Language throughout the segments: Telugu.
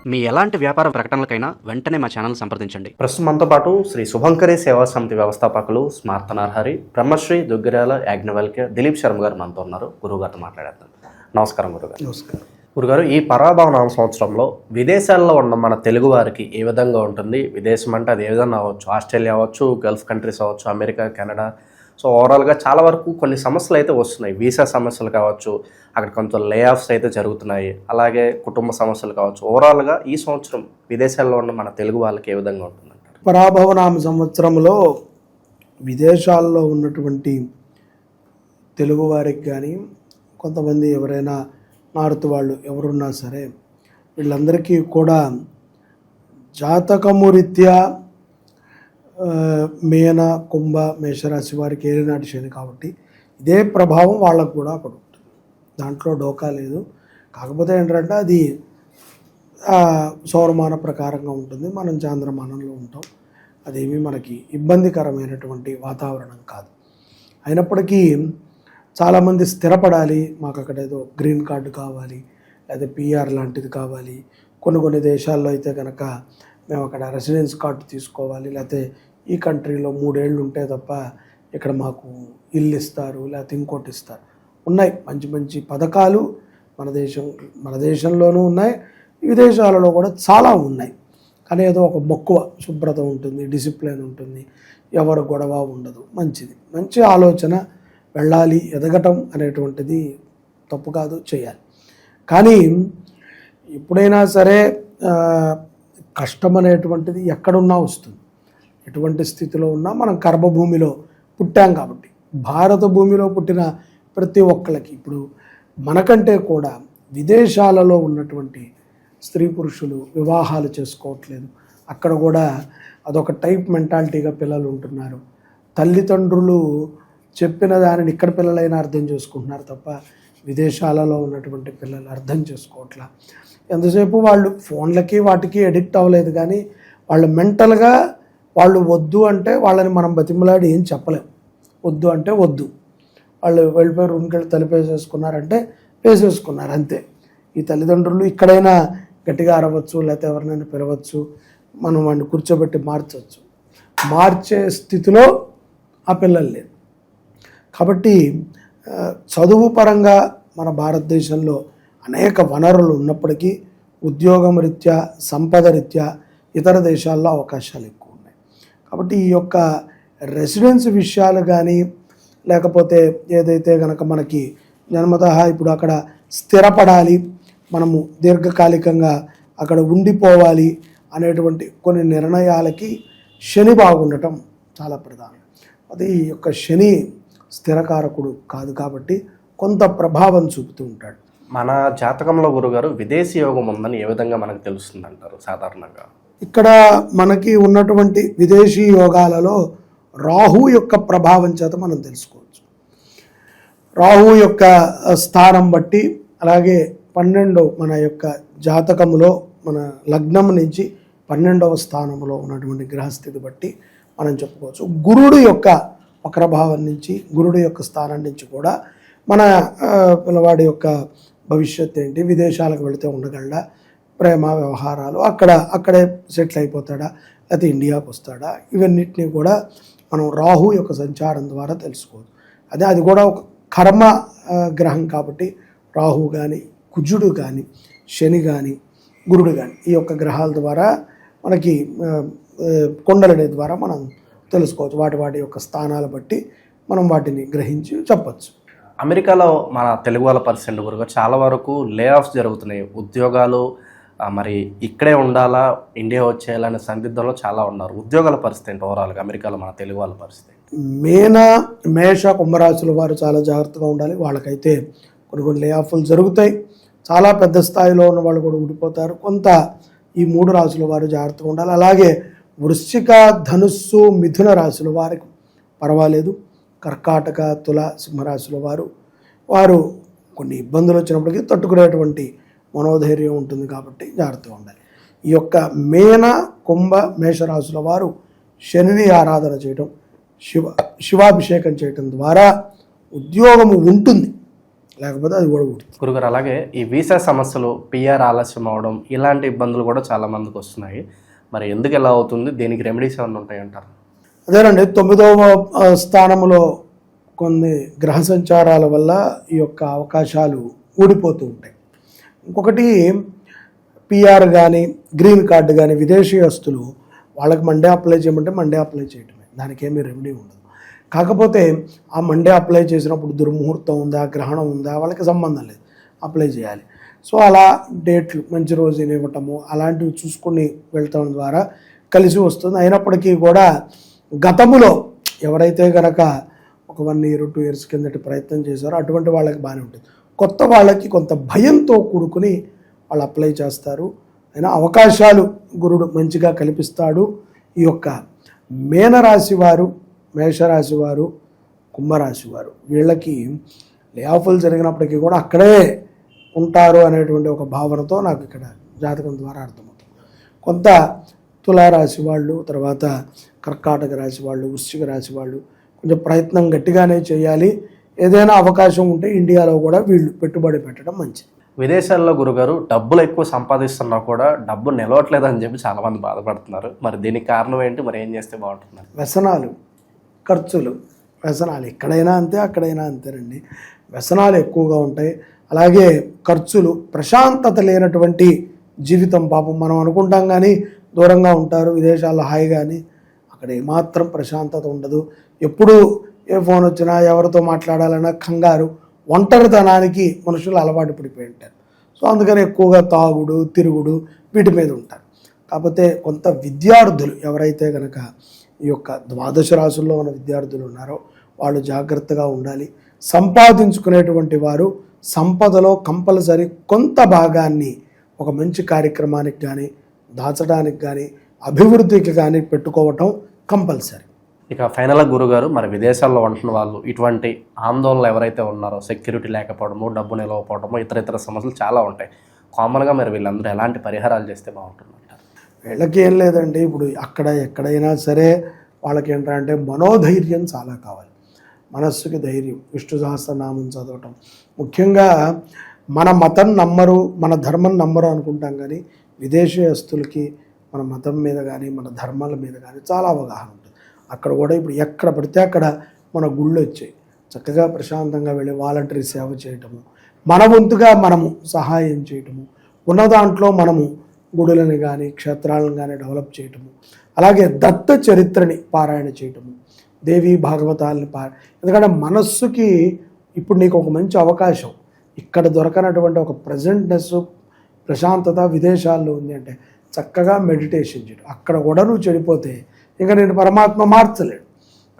మీ ఎలాంటి వ్యాపార ప్రకటనలకైనా వెంటనే మా ఛానల్ సంప్రదించండి. ప్రస్తుతం మనతో పాటు శ్రీ శుభంకరి సేవా సమితి వ్యవస్థాపకులు స్మార్త నరహరి, బ్రహ్మశ్రీ దుగ్గిరాల యాజ్ఞవల్క్య దిలీప్ శర్మ గారు మనతో ఉన్నారు. గురువుగారితో మాట్లాడేద్దాం. నమస్కారం గురుగారు. నమస్కారం గురుగారు, ఈ పరాభవ నామ సంవత్సరంలో విదేశాల్లో ఉన్న మన తెలుగు వారికి ఏ విధంగా ఉంటుంది? విదేశం అంటే అది ఏ విధంగా అవ్వచ్చు, ఆస్ట్రేలియా అవ్వచ్చు, గల్ఫ్ కంట్రీస్ అవ్వచ్చు, అమెరికా, కెనడా. సో ఓవరాల్గా చాలా వరకు కొన్ని సమస్యలు అయితే వస్తున్నాయి. వీసా సమస్యలు కావచ్చు, అక్కడ కొంత లే ఆఫ్స్ అయితే జరుగుతున్నాయి, అలాగే కుటుంబ సమస్యలు కావచ్చు. ఓవరాల్గా ఈ సంవత్సరం విదేశాల్లో ఉన్న మన తెలుగు వాళ్ళకి ఏ విధంగా ఉంటుందంటారు? పరాభవనామ సంవత్సరంలో విదేశాల్లో ఉన్నటువంటి తెలుగు వారికి కానీ, కొంతమంది ఎవరైనా నార్త్ వాళ్ళు ఎవరున్నా సరే, వీళ్ళందరికీ కూడా జాతకము రీత్యా మేన, కుంభ, మేషరాశి వారికి ఏలినాటి శని కాబట్టి ఇదే ప్రభావం వాళ్ళకు కూడా అక్కడ ఉంటుంది. దాంట్లో డోకా లేదు. కాకపోతే ఏంటంటే అది సౌరమాన ప్రకారంగా ఉంటుంది, మనం చాంద్రమానంలో ఉంటాం. అదేమీ మనకి ఇబ్బందికరమైనటువంటి వాతావరణం కాదు. అయినప్పటికీ చాలామంది స్థిరపడాలి, మాకు అక్కడ ఏదో గ్రీన్ కార్డు కావాలి, లేదా పిఆర్ లాంటిది కావాలి. కొన్ని దేశాల్లో అయితే కనుక మేము అక్కడ రెసిడెన్స్ కార్డు తీసుకోవాలి, లేకపోతే ఈ కంట్రీలో 3 ఏళ్ళు ఉంటే తప్ప ఇక్కడ మాకు ఇల్లు ఇస్తారు, లేకపోతే ఇంకోటి ఇస్తారు. ఉన్నాయి మంచి మంచి పథకాలు మన దేశంలోనూ ఉన్నాయి, విదేశాలలో కూడా చాలా ఉన్నాయి. కానీ ఏదో ఒక మక్కువ, శుభ్రత ఉంటుంది, డిసిప్లిన్ ఉంటుంది, ఎవరు గొడవ ఉండదు. మంచి ఆలోచన, వెళ్ళాలి, ఎదగటం అనేటువంటిది తప్పు కాదు, చేయాలి. కానీ ఎప్పుడైనా సరే కష్టం అనేటువంటిది ఎక్కడున్నా వస్తుంది. ఎటువంటి స్థితిలో ఉన్నా మనం కర్మభూమిలో పుట్టాం కాబట్టి, భారత భూమిలో పుట్టిన ప్రతి ఒక్కళ్ళకి ఇప్పుడు మనకంటే కూడా విదేశాలలో ఉన్నటువంటి స్త్రీ పురుషులు వివాహాలు చేసుకోవట్లేదు. అక్కడ కూడా అదొక టైప్ మెంటాలిటీగా పిల్లలు ఉంటున్నారు. తల్లిదండ్రులు చెప్పిన దానిని ఇక్కడ పిల్లలైనా అర్థం చేసుకుంటున్నారు తప్ప విదేశాలలో ఉన్నటువంటి పిల్లలు అర్థం చేసుకోవట్లా. ఎంతసేపు వాళ్ళు ఫోన్లకి వాటికి ఎడిక్ట్ అవ్వలేదు, కానీ వాళ్ళు మెంటల్గా వాళ్ళు వద్దు అంటే వాళ్ళని మనం బతిమలాడి ఏం చెప్పలేం. వద్దు అంటే వద్దు. వాళ్ళు వెళ్ళిపోయి రూమ్కి వెళ్ళి తలుపేసేసుకున్నారంటే వేసేసుకున్నారు, అంతే. ఈ తల్లిదండ్రులు ఇక్కడైనా గట్టిగా అరవచ్చు, లేకపోతే ఎవరినైనా పిలవచ్చు, మనం వాడిని కూర్చోబెట్టి మార్చే స్థితిలో ఆ పిల్లలు లేదు. కాబట్టి చదువు పరంగా మన భారతదేశంలో అనేక వనరులు ఉన్నప్పటికీ ఉద్యోగం రీత్యా, సంపద రీత్యా ఇతర దేశాల్లో అవకాశాలు ఎక్కువ ఉన్నాయి. కాబట్టి ఈ యొక్క రెసిడెన్స్ విషయాలు కానీ, లేకపోతే ఏదైతే కనుక మనకి జన్మతః ఇప్పుడు అక్కడ స్థిరపడాలి, మనము దీర్ఘకాలికంగా అక్కడ ఉండిపోవాలి అనేటువంటి కొన్ని నిర్ణయాలకి శని బాగుండటం చాలా ప్రధానం. అది ఈ యొక్క శని స్థిరకారకుడు కాదు కాబట్టి కొంత ప్రభావం చూపుతూ ఉంటాడు. మన జాతకంలో గురుగారు విదేశీ యోగం ఉందని ఏ విధంగా మనకు తెలుస్తుంది అంటారు? సాధారణంగా ఇక్కడ మనకి ఉన్నటువంటి విదేశీ యోగాలలో రాహు యొక్క ప్రభావం చేత మనం తెలుసుకోవచ్చు. రాహు యొక్క స్థానం బట్టి, అలాగే 12 మన యొక్క జాతకములో మన లగ్నం నుంచి 12వ స్థానంలో ఉన్నటువంటి గ్రహస్థితి బట్టి మనం చెప్పుకోవచ్చు. గురుడు యొక్క వక్రభావం నుంచి, గురుడు యొక్క స్థానం నుంచి కూడా మన పిల్లవాడి యొక్క భవిష్యత్తు ఏంటి, విదేశాలకు వెళితే ఉండగలడా, ప్రేమ వ్యవహారాలు అక్కడే సెటిల్ అయిపోతాడా, లేకపోతే ఇండియాకు వస్తాడా, ఇవన్నిటినీ కూడా మనం రాహు యొక్క సంచారం ద్వారా తెలుసుకోవచ్చు. అది కూడా ఒక కర్మ గ్రహం కాబట్టి రాహు కానీ, కుజుడు కానీ, శని కానీ, గురుడు కానీ ఈ యొక్క గ్రహాల ద్వారా మనకి కుండలిని ద్వారా మనం తెలుసుకోవచ్చు. వాటి యొక్క స్థానాలు బట్టి మనం వాటిని గ్రహించి చెప్పచ్చు. అమెరికాలో మన తెలుగు వాళ్ళ పరిస్థితి గురుగారు చాలా వరకు లే ఆఫ్స్ జరుగుతున్నాయి. ఉద్యోగాలు మరి ఇక్కడే ఉండాలా, ఇండియా వచ్చేయాలనే సందిగ్ధంలో చాలా ఉన్నారు. ఉద్యోగాల పరిస్థితి ఏంటి ఓవరాల్గా అమెరికాలో మన తెలుగు వాళ్ళ పరిస్థితి? మేష కుంభరాశుల వారు చాలా జాగ్రత్తగా ఉండాలి. వాళ్ళకైతే కొన్ని లే ఆఫ్లు జరుగుతాయి. చాలా పెద్ద స్థాయిలో ఉన్న వాళ్ళు కూడా ఊడిపోతారు. కొంత ఈ 3 రాశుల వారు జాగ్రత్తగా ఉండాలి. అలాగే వృశ్చిక, ధనుస్సు, మిథున రాశుల వారికి పర్వాలేదు. కర్కాటక, తుల, సింహరాశుల వారు కొన్ని ఇబ్బందులు వచ్చినప్పటికీ తట్టుకునేటువంటి మనోధైర్యం ఉంటుంది కాబట్టి జాగ్రత్తగా ఉండాలి. ఈ యొక్క మేన, కుంభ, మేషరాశుల వారు శనిని ఆరాధన చేయటం, శివాభిషేకం చేయటం ద్వారా ఉద్యోగము ఉంటుంది. లేకపోతే అది కూడా ఊడుతుంది. గురుగారు అలాగే ఈ వీసా సమస్యలు, పిఆర్ ఆలస్యం అవడం ఇలాంటి ఇబ్బందులు కూడా చాలా మందికి వస్తున్నాయి. మరి ఎందుకు ఎలా అవుతుంది, దీనికి రెమెడీస్ ఏమైనా ఉంటాయంటారు? అదేనండి, 9వ స్థానంలో కొన్ని గ్రహ సంచారాల వల్ల ఈ యొక్క అవకాశాలు ఊడిపోతూ ఉంటాయి. ఇంకొకటి పిఆర్ కానీ గ్రీన్ కార్డు కానీ విదేశీయస్తులు వాళ్ళకి మండే అప్లై చేయమంటే మండే అప్లై చేయటమే, దానికి ఏమీ రెమెడీ ఉండదు. కాకపోతే ఆ మండే అప్లై చేసినప్పుడు దుర్ముహూర్తం ఉందా, గ్రహణం ఉందా, వాళ్ళకి సంబంధం లేదు, అప్లై చేయాలి. సో అలా డేట్లు మంచి రోజుని ఇవ్వటము అలాంటివి చూసుకొని వెళ్ళటం ద్వారా కలిసి వస్తుంది. అయినప్పటికీ కూడా గతములో ఎవరైతే కనుక ఒక 1 year 2 years కిందటి ప్రయత్నం చేశారో అటువంటి వాళ్ళకి బాగానే ఉంటుంది. కొత్త వాళ్ళకి కొంత భయంతో కూడుకుని వాళ్ళు అప్లై చేస్తారు. అయినా అవకాశాలు గురుడు మంచిగా కల్పిస్తాడు. ఈ యొక్క మీనరాశి వారు, మేషరాశి వారు, కుంభరాశి వారు వీళ్ళకి లే ఆఫ్లు జరిగినప్పటికీ కూడా అక్కడే ఉంటారు అనేటువంటి ఒక భావనతో నాకు ఇక్కడ జాతకం ద్వారా అర్థమవుతుంది. కొంత తులారాశి వాళ్ళు, తర్వాత కర్కాటక రాశి వాళ్ళు, వృశ్చిక రాశి వాళ్ళు కొంచెం ప్రయత్నం గట్టిగానే చేయాలి. ఏదైనా అవకాశం ఉంటే ఇండియాలో కూడా వీళ్ళు పెట్టుబడి పెట్టడం మంచిది. విదేశాల్లో గురుగారు డబ్బులు ఎక్కువ సంపాదిస్తున్నా కూడా డబ్బు నిలవట్లేదని చెప్పి చాలామంది బాధపడుతున్నారు. మరి దీనికి కారణం ఏంటి, మరి ఏం చేస్తే బాగుంటుంది? వ్యసనాలు, ఖర్చులు. వ్యసనాలు ఎక్కడైనా అంతే, అక్కడైనా అంతేనండి. వ్యసనాలు ఎక్కువగా ఉంటాయి. అలాగే ఖర్చులు, ప్రశాంతత లేనటువంటి జీవితం. పాపం మనం అనుకుంటాం కానీ దూరంగా ఉంటారు విదేశాల్లో హాయిగాని, అక్కడ ఏమాత్రం ప్రశాంతత ఉండదు. ఎప్పుడు ఏ ఫోన్ వచ్చినా, ఎవరితో మాట్లాడాలన్నా కంగారు, ఒంటరితనానికి మనుషులు అలవాటు పడిపోయి ఉంటారు. సో అందుకని ఎక్కువగా తాగుడు, తిరుగుడు వీటి మీద ఉంటారు. కాకపోతే కొంత విద్యార్థులు ఎవరైతే కనుక ఈ యొక్క 12 రాశుల్లో ఉన్న విద్యార్థులు ఉన్నారో వాళ్ళు జాగ్రత్తగా ఉండాలి. సంపాదించుకునేటువంటి వారు సంపదలో కంపల్సరీ కొంత భాగాన్ని ఒక మంచి కార్యక్రమానికి కానీ, దాచడానికి కానీ, అభివృద్ధికి కానీ పెట్టుకోవటం కంపల్సరీ. ఇక ఫైనల్గా గురుగారు, మరి విదేశాల్లో ఉంటున్న వాళ్ళు ఇటువంటి ఆందోళనలు ఎవరైతే ఉన్నారో, సెక్యూరిటీ లేకపోవడము, డబ్బు నిలవకపోవడము, ఇతర సమస్యలు చాలా ఉంటాయి. కామన్గా మరి వీళ్ళందరూ ఎలాంటి పరిహారాలు చేస్తే బాగుంటుందంటారు? వీళ్ళకి ఏం లేదండి, ఇప్పుడు అక్కడ ఎక్కడైనా సరే వాళ్ళకి ఏంటంటే మనోధైర్యం చాలా కావాలి. మనస్సుకి ధైర్యం, విష్ణు సహస్రనామం చదవటం. ముఖ్యంగా మన మతం నమ్మరు, మన ధర్మం నమ్మరు అనుకుంటాం, కానీ విదేశీయస్తులకి మన మతం మీద కానీ, మన ధర్మాల మీద కానీ చాలా అవగాహన ఉంటుంది. అక్కడ కూడా ఇప్పుడు ఎక్కడ పడితే అక్కడ మన గుళ్ళు వచ్చాయి. చక్కగా ప్రశాంతంగా వెళ్ళి వాలంటరీ సేవ చేయటము, మన వంతుగా మనము సహాయం చేయటము, ఉన్న దాంట్లో మనము గుడులను కానీ, క్షేత్రాలను కానీ డెవలప్ చేయటము, అలాగే దత్త చరిత్రని పారాయణ చేయటము, దేవీ భాగవతాలని ఎందుకంటే మనస్సుకి ఇప్పుడు నీకు ఒక మంచి అవకాశం, ఇక్కడ దొరకనటువంటి ఒక ప్రజెంట్నెస్, ప్రశాంతత విదేశాల్లో ఉంది అంటే చక్కగా మెడిటేషన్ చేయడం. అక్కడ కూడా నువ్వు చెడిపోతే ఇంకా నేను పరమాత్మ మార్చలేడు.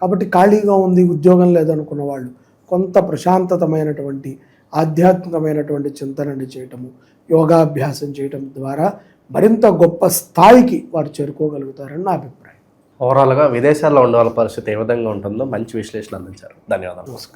కాబట్టి ఖాళీగా ఉంది, ఉద్యోగం లేదనుకున్న వాళ్ళు కొంత ప్రశాంతతమైనటువంటి ఆధ్యాత్మికమైనటువంటి చింతనని చేయటము, యోగాభ్యాసం చేయటం ద్వారా మరింత గొప్ప స్థాయికి వారు చేరుకోగలుగుతారని నా అభిప్రాయం. ఓవరాల్గా విదేశాల్లో ఉండే వాళ్ళ పరిస్థితి ఏ విధంగా ఉంటుందో మంచి విశ్లేషణ అందించారు. ధన్యవాదాలు. నమస్కారం.